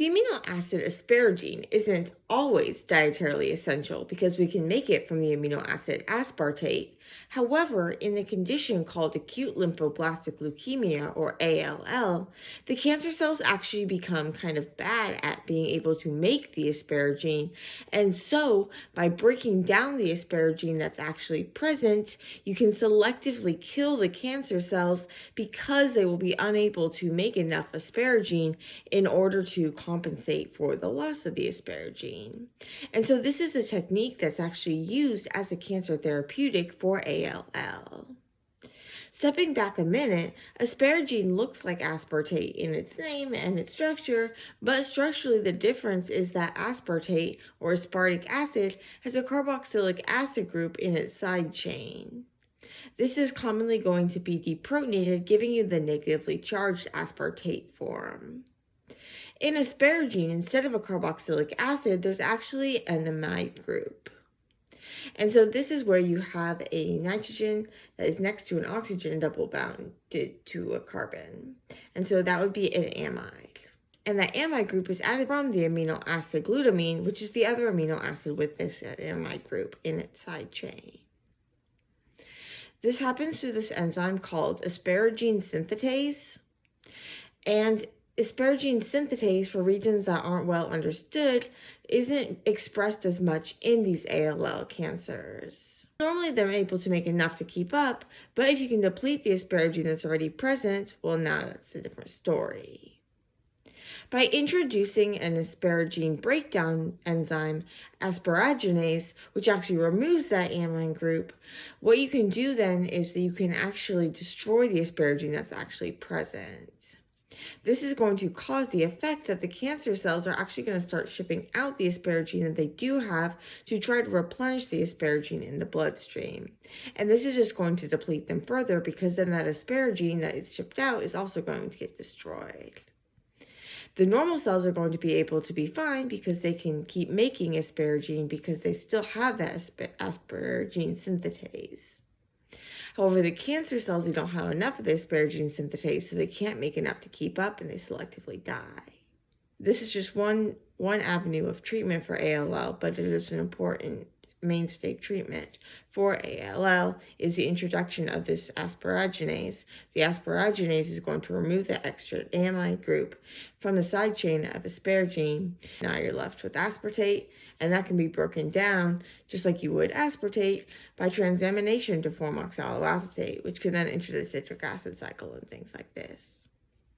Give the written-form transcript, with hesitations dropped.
The amino acid asparagine isn't always dietarily essential because we can make it from the amino acid aspartate. However, in the condition called acute lymphoblastic leukemia, or ALL, the cancer cells actually become kind of bad at being able to make the asparagine. And so, by breaking down the asparagine that's actually present, you can selectively kill the cancer cells because they will be unable to make enough asparagine in order to compensate for the loss of the asparagine. And so this is a technique that's actually used as a cancer therapeutic for ALL. Stepping back a minute, asparagine looks like aspartate in its name and its structure, but structurally the difference is that aspartate, or aspartic acid, has a carboxylic acid group in its side chain. This is commonly going to be deprotonated, giving you the negatively charged aspartate form. In asparagine, instead of a carboxylic acid, there's actually an amide group. And so this is where you have a nitrogen that is next to an oxygen double bounded to a carbon. And so that would be an amide. And that amide group is added from the amino acid glutamine, which is the other amino acid with this amide group in its side chain. This happens through this enzyme called asparagine synthetase. And asparagine synthetase, for regions that aren't well understood, isn't expressed as much in these ALL cancers. Normally they're able to make enough to keep up, but if you can deplete the asparagine that's already present, well, now that's a different story. By introducing an asparagine breakdown enzyme, asparaginase, which actually removes that amine group, what you can do then is that you can actually destroy the asparagine that's actually present. This is going to cause the effect that the cancer cells are actually going to start shipping out the asparagine that they do have to try to replenish the asparagine in the bloodstream. And this is just going to deplete them further because then that asparagine that is shipped out is also going to get destroyed. The normal cells are going to be able to be fine because they can keep making asparagine because they still have that asparagine synthetase. However, the cancer cells, they don't have enough of the asparagine synthetase, so they can't make enough to keep up and they selectively die. This is just one avenue of treatment for ALL, but it is an important mainstay treatment for ALL is the introduction of this asparaginase. The asparaginase is going to remove the extra amide group from the side chain of asparagine. Now you're left with aspartate, and that can be broken down just like you would aspartate by transamination to form oxaloacetate, which can then enter the citric acid cycle and things like this.